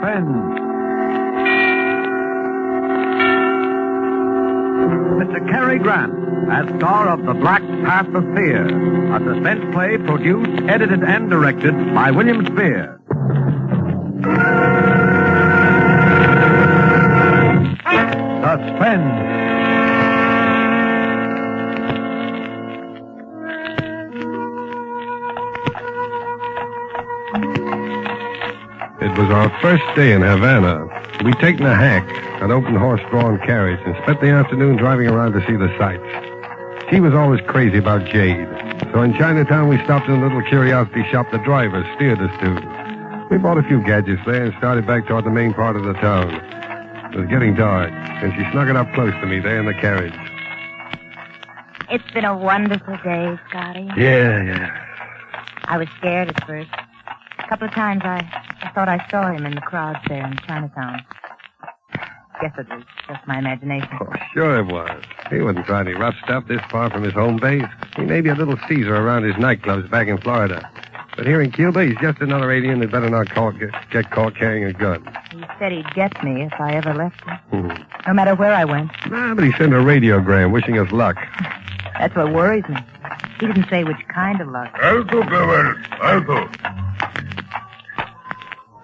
Suspense. Mr. Cary Grant, as star of The Black Path of Fear, a suspense play produced, edited, and directed by William Spear. Suspense. It was our first day in Havana. We'd taken a hack, an open horse-drawn carriage, and spent the afternoon driving around to see the sights. She was always crazy about jade. So in Chinatown, we stopped in a little curiosity shop the driver steered us to. We bought a few gadgets there and started back toward the main part of the town. It was getting dark, and she snuggled up close to me there in the carriage. It's been a wonderful day, Scotty. Yeah. I was scared at first. A couple of times I thought I saw him in the crowds there in Chinatown. Guess it was just my imagination. Oh, sure it was. He wouldn't try any rough stuff this far from his home base. He may be a little Caesar around his nightclubs back in Florida. But here in Cuba, he's just another alien that better not get caught carrying a gun. He said he'd get me if I ever left him. No matter where I went. Nah, but he sent a radiogram wishing us luck. That's what worries me. He didn't say which kind of luck. Alto, cabal. Alto.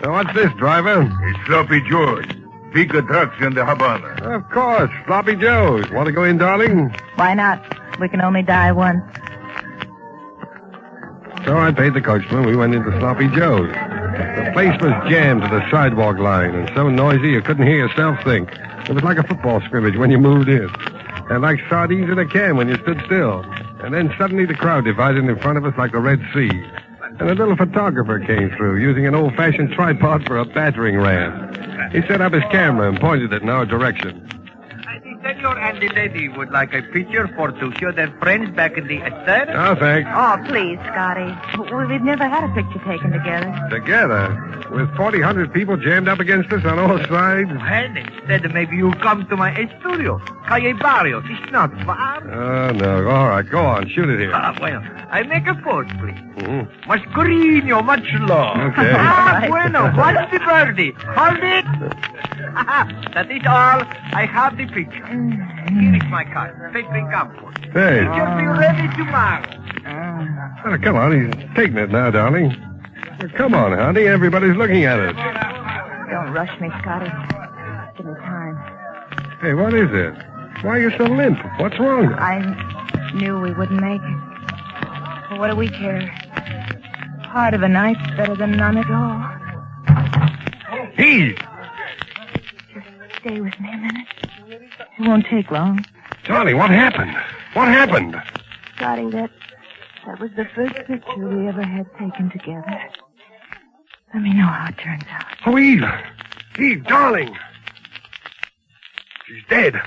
Now, what's this, driver? It's Sloppy Joe's. Big attraction, the Havana. Of course, Sloppy Joe's. Want to go in, darling? Why not? We can only die once. So I paid the coachman. We went into Sloppy Joe's. The place was jammed to the sidewalk line and so noisy you couldn't hear yourself think. It was like a football scrimmage when you moved in. And like sardines in a can when you stood still. And then suddenly the crowd divided in front of us like the Red Sea. And a little photographer came through using an old-fashioned tripod for a battering ram. He set up his camera and pointed it in our direction. The senor and the lady would like a picture for to show their friends back in the estate. Oh, thanks. Oh, please, Scotty. We've never had a picture taken together. Together? With 4,000 people jammed up against us on all sides? And instead, maybe you come to my studio. Calle Barrios. It's not far. Oh, no. All right, go on. Shoot it here. Bueno. I make a pose, please. Mm-hmm. Much cariño, much love. Okay. Bueno. What's the birdie? Hold it. That is all. I have the picture. Here is my card. Take the comfort. Hey. It should be ready tomorrow. Oh, come on. He's taking it now, darling. Come on, honey. Everybody's looking at us. Don't rush me, Scotty. Give me time. Hey, what is it? Why are you so limp? What's wrong? I knew we wouldn't make it. But what do we care? Part of a night's better than none at all. He's. Just stay with me a minute. It won't take long. Johnny, what happened? What happened? Scotty, that was the first picture we ever had taken together. Let me know how it turns out. Oh, Eve. Eve, darling. She's dead.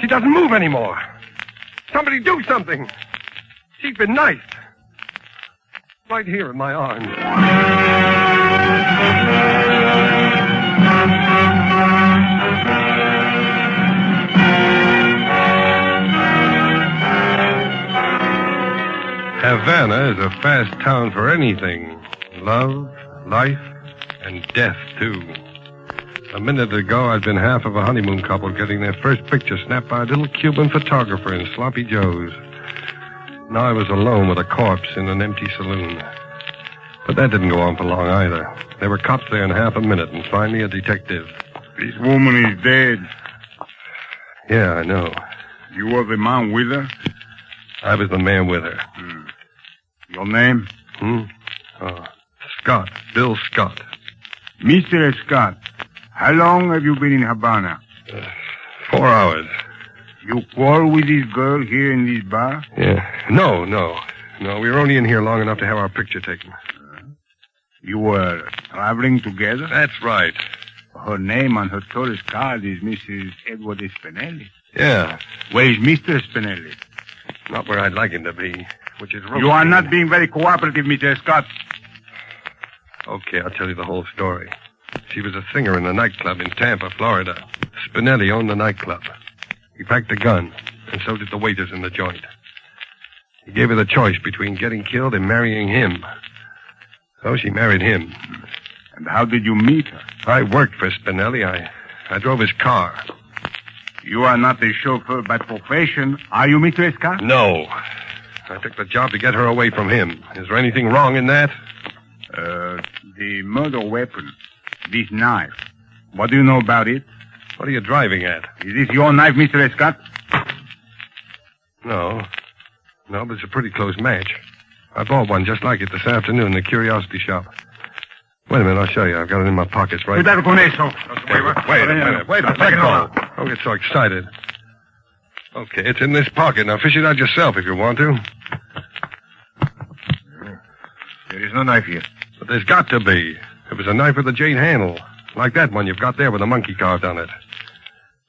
She doesn't move anymore. Somebody do something. She's been knifed. Right here in my arms. Havana is a fast town for anything. Love, life, and death, too. A minute ago, I'd been half of a honeymoon couple getting their first picture snapped by a little Cuban photographer in Sloppy Joe's. Now I was alone with a corpse in an empty saloon. But that didn't go on for long either. There were cops there in half a minute, and finally a detective. This woman is dead. Yeah, I know. You were the man with her? I was the man with her. Your name? Scott. Bill Scott. Mr. Scott, how long have you been in Havana? 4 hours. You quarrel with this girl here in this bar? Yeah. No. We were only in here long enough to have our picture taken. You were traveling together? That's right. Her name on her tourist card is Mrs. Edward Spinelli. Yeah. Where is Mr. Spinelli? Not where I'd like him to be, which is... You are not being very cooperative, Mr. Scott. Okay, I'll tell you the whole story. She was a singer in a nightclub in Tampa, Florida. Spinelli owned the nightclub. He packed a gun, and so did the waiters in the joint. He gave her the choice between getting killed and marrying him. So she married him. And how did you meet her? I worked for Spinelli. I drove his car. You are not a chauffeur by profession, are you, Mr. Escott? No. I took the job to get her away from him. Is there anything wrong in that? The murder weapon. This knife. What do you know about it? What are you driving at? Is this your knife, Mr. Escott? No. No, but it's a pretty close match. I bought one just like it this afternoon in the curiosity shop. Wait a minute, I'll show you. I've got it in my pockets right now. Cuidado con eso. Wait a minute. Don't get so excited. Okay, it's in this pocket. Now fish it out yourself if you want to. There is no knife here. But there's got to be. It was a knife with a jade handle. Like that one you've got there with a monkey carved on it.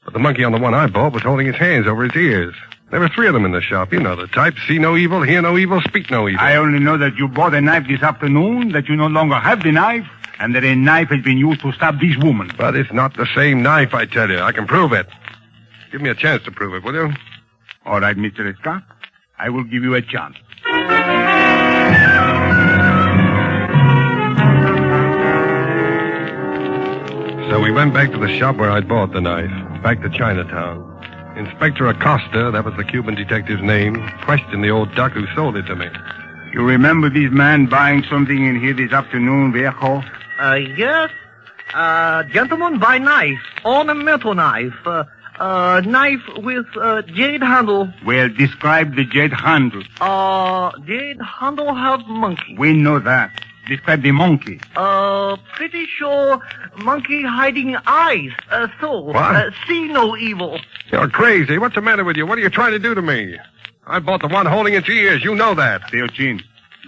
But the monkey on the one I bought was holding his hands over his ears. There were 3 of them in the shop. You know the type. See no evil, hear no evil, speak no evil. I only know that you bought a knife this afternoon, that you no longer have the knife, and that a knife has been used to stab this woman. But it's not the same knife, I tell you. I can prove it. Give me a chance to prove it, will you? All right, Mr. Scott. I will give you a chance. So we went back to the shop where I'd bought the knife, back to Chinatown. Inspector Acosta, that was the Cuban detective's name, questioned the old duck who sold it to me. You remember this man buying something in here this afternoon, Viejo? Yes. Gentleman buy knife, ornamental knife, knife with jade handle. Well, describe the jade handle. Jade handle have monkey. We know that. Describe the monkey. Pretty sure monkey hiding eyes. What? See no evil. You're crazy. What's the matter with you? What are you trying to do to me? I bought the one holding its ears. You know that. Teochin,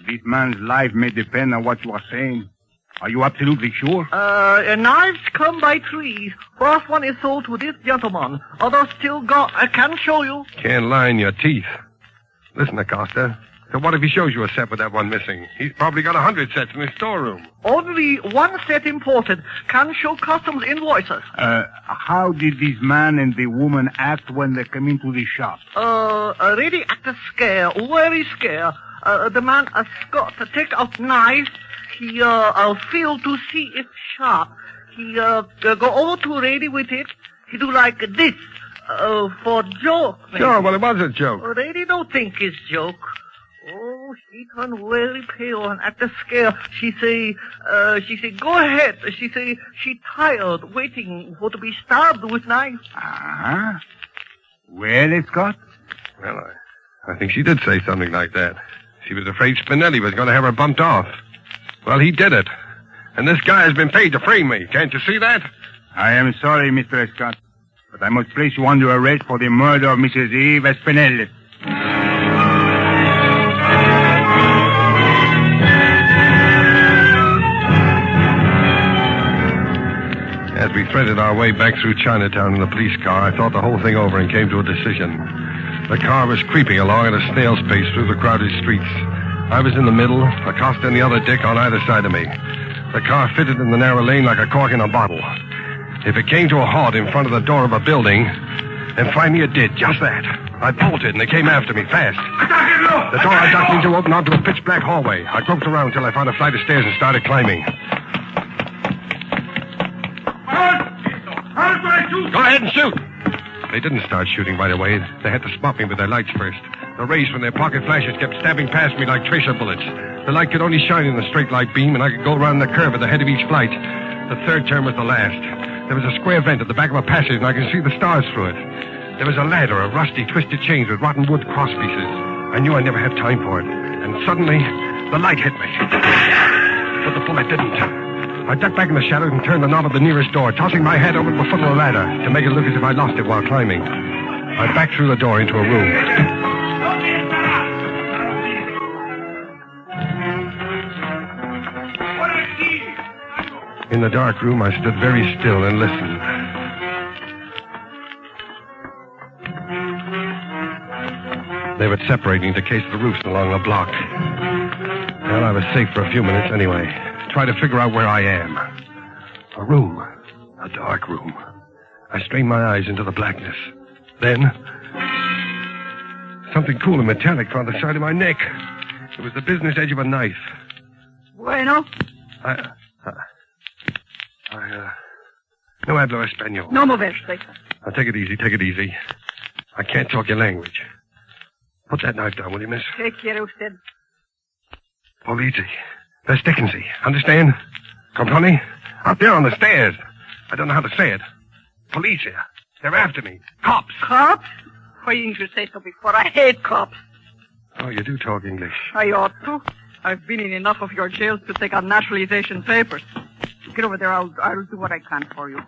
this man's life may depend on what you are saying. Are you absolutely sure? Knives come by 3s. First one is sold to this gentleman. Others still got. I can show you. Can't lie in your teeth. Listen, Acosta. So what if he shows you a set with that one missing? He's probably got 100 sets in his storeroom. Only one set imported. Can show customs invoices. How did this man and the woman act when they came into the shop? Really act scare. Very scare. The man, Scott, take out knife. He, feel to see if sharp. He, go over to ready with it. He do like this. For joke. Maybe. Sure, well, it was a joke. Ready don't think it's joke. Oh, she turned very pale and act scared. She say, go ahead. She say, she tired waiting for to be stabbed with knife. Uh-huh. Well, Scott? Well, I think she did say something like that. She was afraid Spinelli was going to have her bumped off. Well, he did it. And this guy has been paid to frame me. Can't you see that? I am sorry, Mr. Scott, but I must place you under arrest for the murder of Mrs. Eve Spinelli. As we threaded our way back through Chinatown in the police car, I thought the whole thing over and came to a decision. The car was creeping along at a snail's pace through the crowded streets. I was in the middle, Acosta and the other dick on either side of me. The car fitted in the narrow lane like a cork in a bottle. If it came to a halt in front of the door of a building, and finally it did, just that. I bolted and they came after me fast. The door I ducked into opened onto a pitch-black hallway. I groped around till I found a flight of stairs and started climbing. Go ahead and shoot! They didn't start shooting right away. They had to spot me with their lights first. The rays from their pocket flashes kept stabbing past me like tracer bullets. The light could only shine in a straight light beam, and I could go around the curve at the head of each flight. The third turn was the last. There was a square vent at the back of a passage, and I could see the stars through it. There was a ladder of rusty, twisted chains with rotten wood cross pieces. I knew I'd never have time for it. And suddenly, the light hit me. But the bullet didn't. I ducked back in the shadows and turned the knob of the nearest door, tossing my head over the foot of the ladder to make it look as if I lost it while climbing. I backed through the door into a room. In the dark room, I stood very still and listened. They were separating to case the roofs along the block. Well, I was safe for a few minutes anyway. Try to figure out where I am. A room. A dark room. I strained my eyes into the blackness. Then, something cool and metallic found the side of my neck. It was the business edge of a knife. Bueno? No hablo español. No moverse. Now, take it easy. I can't talk your language. Put that knife down, will you, miss? ¿Qué quiere usted? Police. That's Dickinsy. Understand? Comprende? Out there on the stairs. I don't know how to say it. Police here. They're after me. Cops. Cops? Why didn't you say so before? I hate cops. Oh, you do talk English. I ought to. I've been in enough of your jails to take out naturalization papers. Get over there. I'll do what I can for you.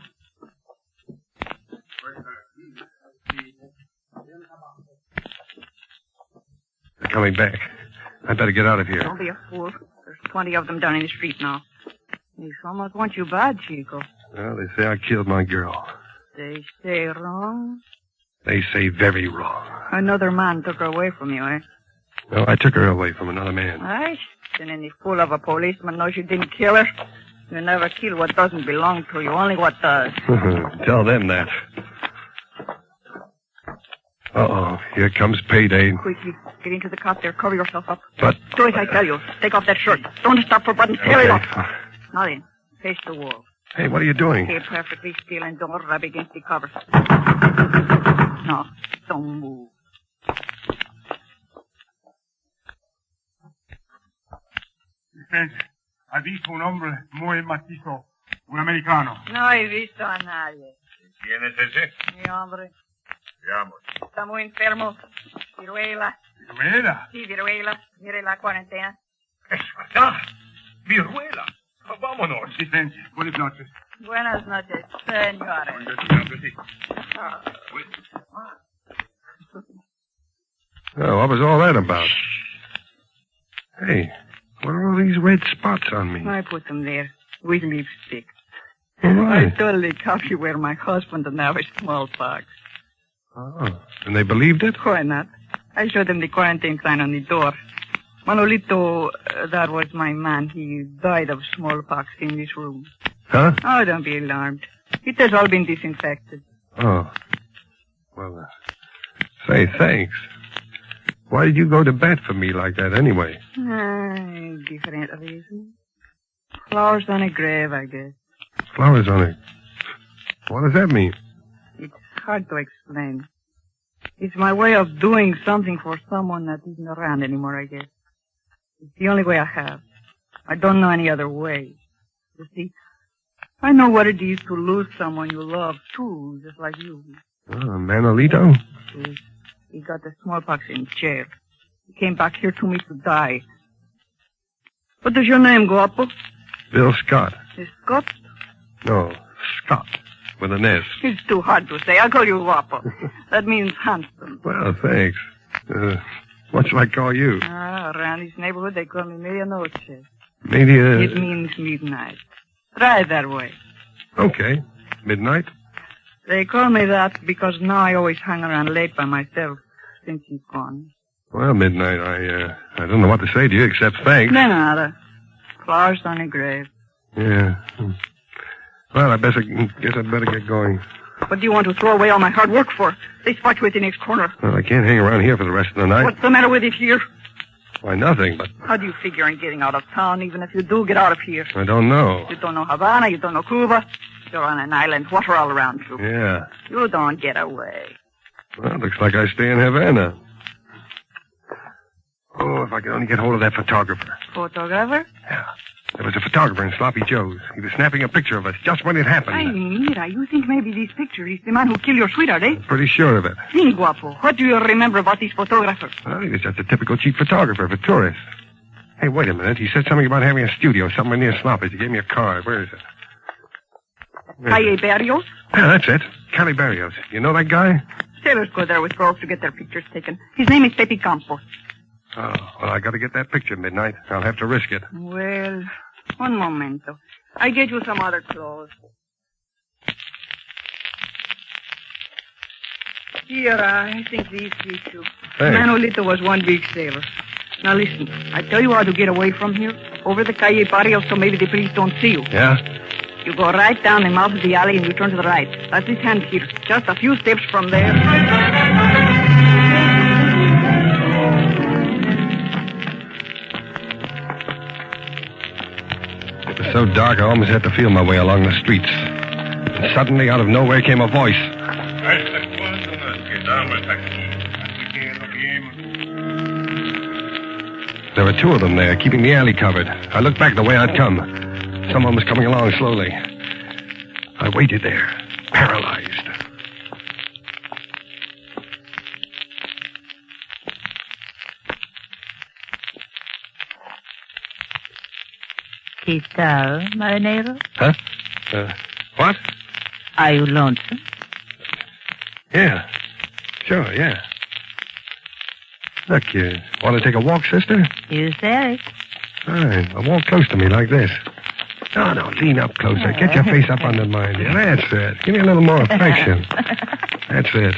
They're coming back. I better get out of here. Don't be a fool. There's 20 of them down in the street now. They almost want you bad, Chico. Well, they say I killed my girl. They say wrong. They say very wrong. Another man took her away from you, eh? No, I took her away from another man. Aye. Then any fool of a policeman knows you didn't kill her. You never kill what doesn't belong to you, only what does. Tell them that. Uh-oh, here comes payday. Quickly, get into the cot there. Cover yourself up. But... Do as I tell you. Take off that shirt. Don't stop for buttons. Tear it off. Now then, face the wall. Hey, what are you doing? Stay perfectly still and don't rub against the covers. No, don't move. Ha visto un hombre muy macizo, un americano. No he visto a nadie. ¿Quién es ese? Mi hombre. Veamos. Está muy enfermo. Viruela. ¿Viruela? Sí, viruela. Mire la cuarentena. Es verdad. Viruela. Vámonos. Sí, buenas noches. Buenas noches, señores. Oh, what was all that about? Hey, what are all these red spots on me? I put them there with lipstick. Why? I told the coffee where my husband and I have smallpox. Oh, and they believed it? Why not? I showed them the quarantine sign on the door. Manolito, that was my man. He died of smallpox in this room. Huh? Oh, don't be alarmed. It has all been disinfected. Oh. Well, say, thanks. Why did you go to bat for me like that anyway? Different reasons. Flowers on a grave, I guess. Flowers on it. What does that mean? It's hard to explain. It's my way of doing something for someone that isn't around anymore, I guess. It's the only way I have. I don't know any other way. You see, I know what it is to lose someone you love, too, just like you. Oh, Manolito? Yes. He got the smallpox in jail. He came back here to me to die. What does your name, Guapo? Bill Scott. Is Scott? No, Scott. With an S. It's too hard to say. I'll call you Guapo. That means handsome. Well, thanks. What shall I call you? Around this neighborhood, they call me Medianoche. Maybe It means midnight. Try it that way. Okay. Midnight? They call me that because now I always hang around late by myself since he's gone. Well, midnight, I don't know what to say to you except thanks. De nada. Flowers on a grave. Yeah. Well, I guess I'd better get going. What do you want to throw away all my hard work for? They spot you at the next corner. Well, I can't hang around here for the rest of the night. What's the matter with it here? Why, nothing, but How do you figure on getting out of town, even if you do get out of here? I don't know. You don't know Havana, you don't know Cuba. You're on an island, water all around you. Yeah. You don't get away. Well, looks like I stay in Havana. Oh, if I could only get hold of that photographer. Photographer? Yeah. There was a photographer in Sloppy Joe's. He was snapping a picture of us just when it happened. Ay, mira, you think maybe this picture is the man who killed your sweetheart, eh? Pretty sure of it. Think, Guapo. What do you remember about this photographer? Well, he was just a typical cheap photographer for tourists. Hey, wait a minute. He said something about having a studio somewhere near Sloppy's. He gave me a card. Where is it? Calle Barrios? Yeah, that's it. Cali Barrios. You know that guy? Sailors go there with girls to get their pictures taken. His name is Pepe Campos. Oh, well, I got to get that picture midnight. I'll have to risk it. Well, un momento. I get you some other clothes. Here, I think these fit you. Thanks. Manolito was one big sailor. Now listen, I tell you how to get away from here. Over the Calle Barrios so maybe the police don't see you. Yeah? You go right down the mouth of the alley and you turn to the right. That's his hand here. Just a few steps from there. It was so dark I almost had to feel my way along the streets. And suddenly, out of nowhere, came a voice. There were two of them there, keeping the alley covered. I looked back the way I'd come. Someone was coming along slowly. I waited there, paralyzed. ¿Qué tal, marinero? Huh? What? Are you lonesome? Yeah. Sure, yeah. Look, you want to take a walk, sister? You said it. Fine. Now walk close to me like this. No, lean up closer. Get your face up under mine. Yeah, that's it. Give me a little more affection. That's it.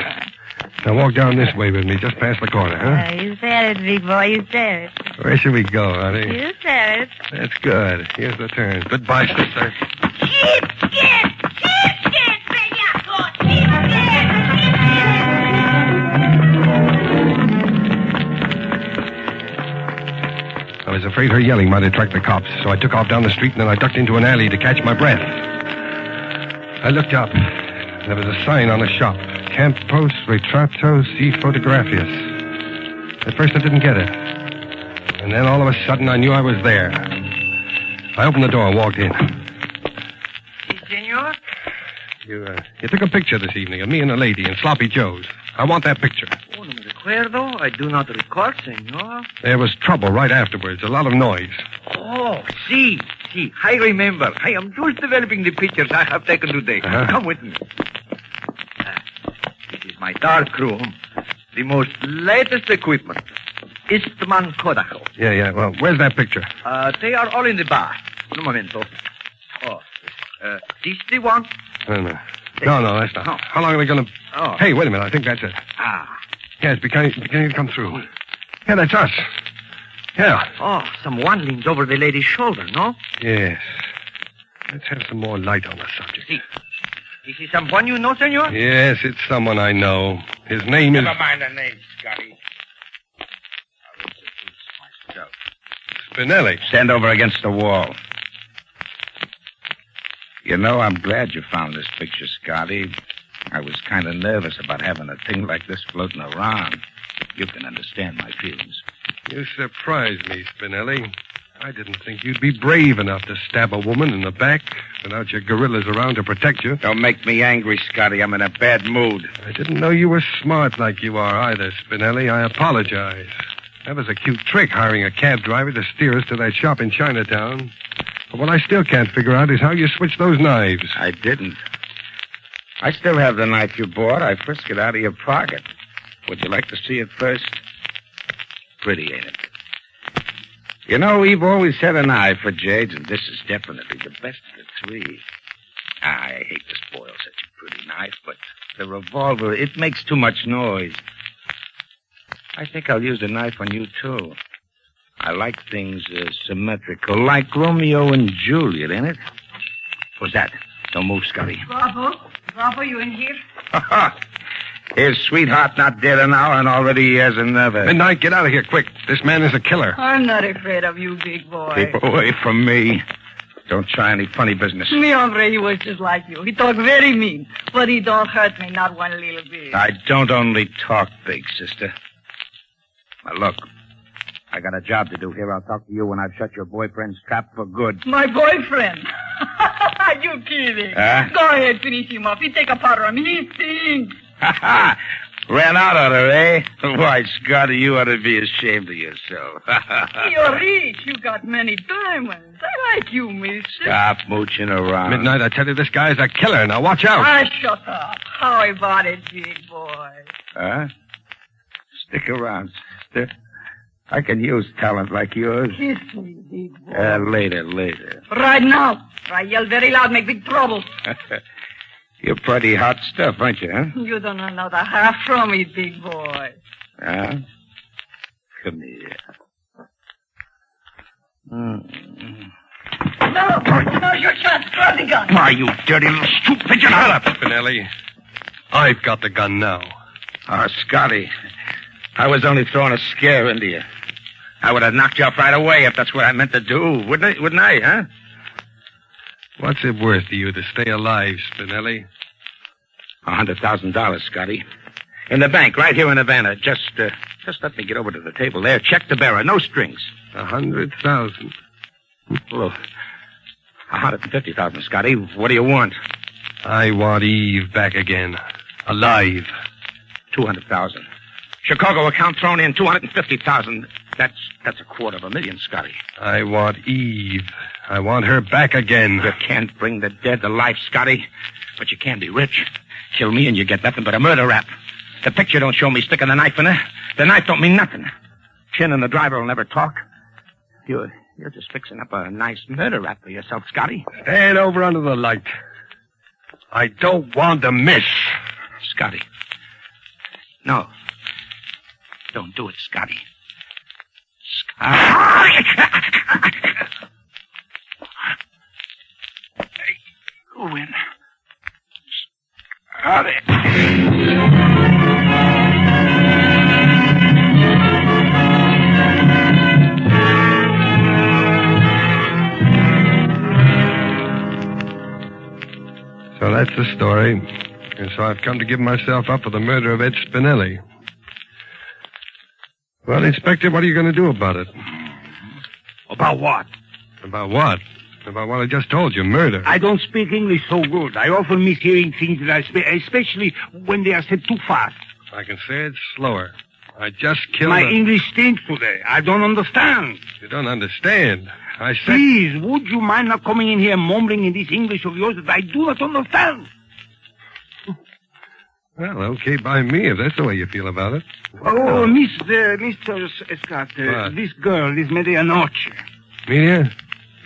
Now walk down this way with me, just past the corner, huh? You said it, big boy. You said it. Where should we go, honey? You said it. That's good. Here's the turn. Goodbye, sister. I was afraid her yelling might attract the cops, so I took off down the street and then I ducked into an alley to catch my breath. I looked up. There was a sign on the shop. Campos Retratos y Fotografias. At first I didn't get it. And then all of a sudden I knew I was there. I opened the door and walked in. Si, senor? You took a picture this evening of me and a lady in Sloppy Joe's. I want that picture. Oh, no me recuerdo. I do not recall, senor. There was trouble right afterwards, a lot of noise. Oh, see. I remember. I am just developing the pictures I have taken today. Uh-huh. Come with me. This is my darkroom. The most latest equipment. Eastman Kodaho. Yeah. Well, where's that picture? They are all in the bar. Un momento. Oh, this the one? No, that's not. No. How long are they going to... Oh. Hey, wait a minute. I think that's it. Yeah, it's beginning to come through. Yeah, that's us. Yeah. Oh, someone leans over the lady's shoulder, no? Yes. Let's have some more light on the subject. See. This is someone you know, senor? Yes, it's someone I know. His name is... Never mind the name, Scotty. I'll introduce myself. Spinelli. Stand over against the wall. You know, I'm glad you found this picture, Scotty. I was kind of nervous about having a thing like this floating around. You can understand my feelings. You surprised me, Spinelli. I didn't think you'd be brave enough to stab a woman in the back without your gorillas around to protect you. Don't make me angry, Scotty. I'm in a bad mood. I didn't know you were smart like you are either, Spinelli. I apologize. That was a cute trick, hiring a cab driver to steer us to that shop in Chinatown. But what I still can't figure out is how you switched those knives. I didn't. I still have the knife you bought. I frisked it out of your pocket. Would you like to see it first? Pretty, ain't it? You know, we've always had an eye for jades, and this is definitely the best of the three. I hate to spoil such a pretty knife, but the revolver, it makes too much noise. I think I'll use the knife on you, too. I like things symmetrical, like Romeo and Juliet, ain't it? What's that? Don't move, Scotty. Bravo, you in here? His sweetheart not dead an hour, and already he has another. Midnight, get out of here, quick. This man is a killer. I'm not afraid of you, big boy. Keep away from me. Don't try any funny business. Mi hombre, he was just like you. He talks very mean, but he don't hurt me, not one little bit. I don't only talk big, sister. Now, look. I got a job to do here. I'll talk to you when I've shut your boyfriend's trap for good. My boyfriend? You kidding? Huh? Go ahead, finish him off. He take a powder on me. He stinks. Ran out on her, eh? Why, Scotty, you ought to be ashamed of yourself. You're rich. You got many diamonds. I like you, mister. Stop mooching around. Midnight, I tell you, this guy's a killer. Now, watch out. Shut up. How about it, big boy? Huh? Stick around, sister. I can use talent like yours. Kiss me, big boy. Later. Right now. I yell very loud, make big trouble. You're pretty hot stuff, aren't you, huh? You don't know another half from me, big boy. Huh? Come here. No, you can't. Grab the gun. Why, you dirty little stoop pigeon. Hold up. Spinelli, I've got the gun now. Oh, Scotty, I was only throwing a scare into you. I would have knocked you off right away if that's what I meant to do, wouldn't I, huh? What's it worth to you to stay alive, Spinelli? $100,000, Scotty. In the bank, right here in Havana. Just let me get over to the table there. Check the bearer. No strings. 100,000. Well, 150,000, Scotty. What do you want? I want Eve back again. Alive. 200,000. Chicago account thrown in, 250,000. That's $250,000, Scotty. I want Eve. I want her back again. You can't bring the dead to life, Scotty. But you can be rich. Kill me and you get nothing but a murder rap. The picture don't show me sticking the knife in her. The knife don't mean nothing. Chin and the driver will never talk. You're just fixing up a nice murder rap for yourself, Scotty. Stand over under the light. I don't want to miss. Scotty. No. Don't do it, Scotty. Scotty. Go in. Scotty. So that's the story. And so I've come to give myself up for the murder of Ed Spinelli. Well, Inspector, what are you going to do about it? About what? About what? About what I just told you, murder. I don't speak English so good. I often miss hearing things that I speak, especially when they are said too fast. I can say it slower. I just killed My a... English stinks today. I don't understand. You don't understand. I said... Please, would you mind not coming in here mumbling in this English of yours that I do not understand? Well, okay by me, if that's the way you feel about it. Oh, Mr. Scott, What? this girl, this medianoche. Media?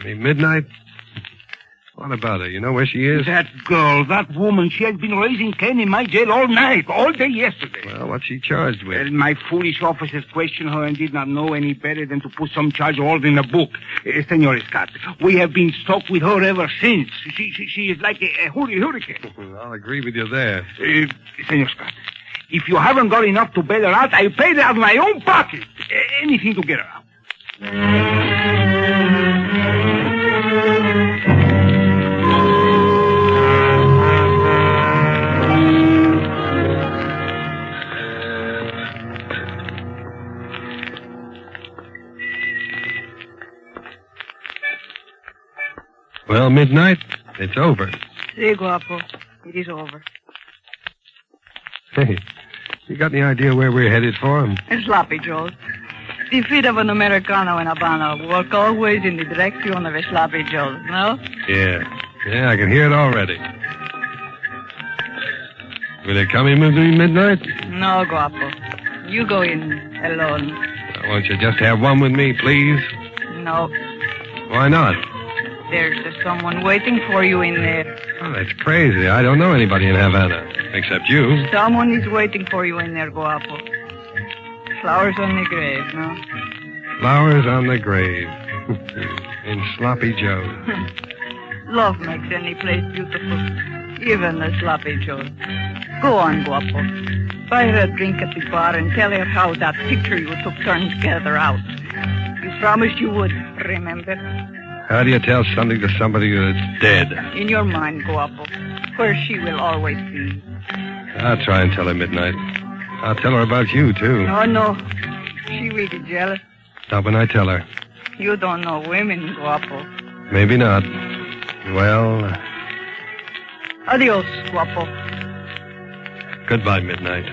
Midnight? What about her? You know where she is? That girl, that woman, she has been raising Cain in my jail all night, all day yesterday. Well, what's she charged with? Well, my foolish officers questioned her and did not know any better than to put some charge all in a book. Senor Scott, we have been stuck with her ever since. She is like a hurricane. I'll agree with you there. Senor Scott, if you haven't got enough to bail her out, I paid her out of my own pocket. Anything to get her out. Well, midnight, it's over. Si, guapo. It is over. Hey, you got any idea where we're headed for? Sloppy Joe's. The feet of an Americano in Havana walk always in the direction of a Sloppy Joe's, no? Yeah, I can hear it already. Will they come in with me midnight? No, guapo. You go in alone. Won't you just have one with me, please? No. Why not? There's someone waiting for you in there. Oh, that's crazy. I don't know anybody in Havana, except you. Someone is waiting for you in there, guapo. Flowers on the grave, no? Flowers on the grave. In Sloppy Joe's. Love makes any place beautiful, even a Sloppy Joe's. Go on, guapo. Buy her a drink at the bar and tell her how that picture you took turned together out. You promised you would, remember? How do you tell something to somebody that's dead? In your mind, guapo, where she will always be. I'll try and tell her midnight. I'll tell her about you, too. Oh, no. She will be jealous. Not when I tell her. You don't know women, guapo. Maybe not. Well, Adios, guapo. goodbye, midnight.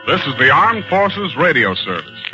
This is the Armed Forces Radio Service.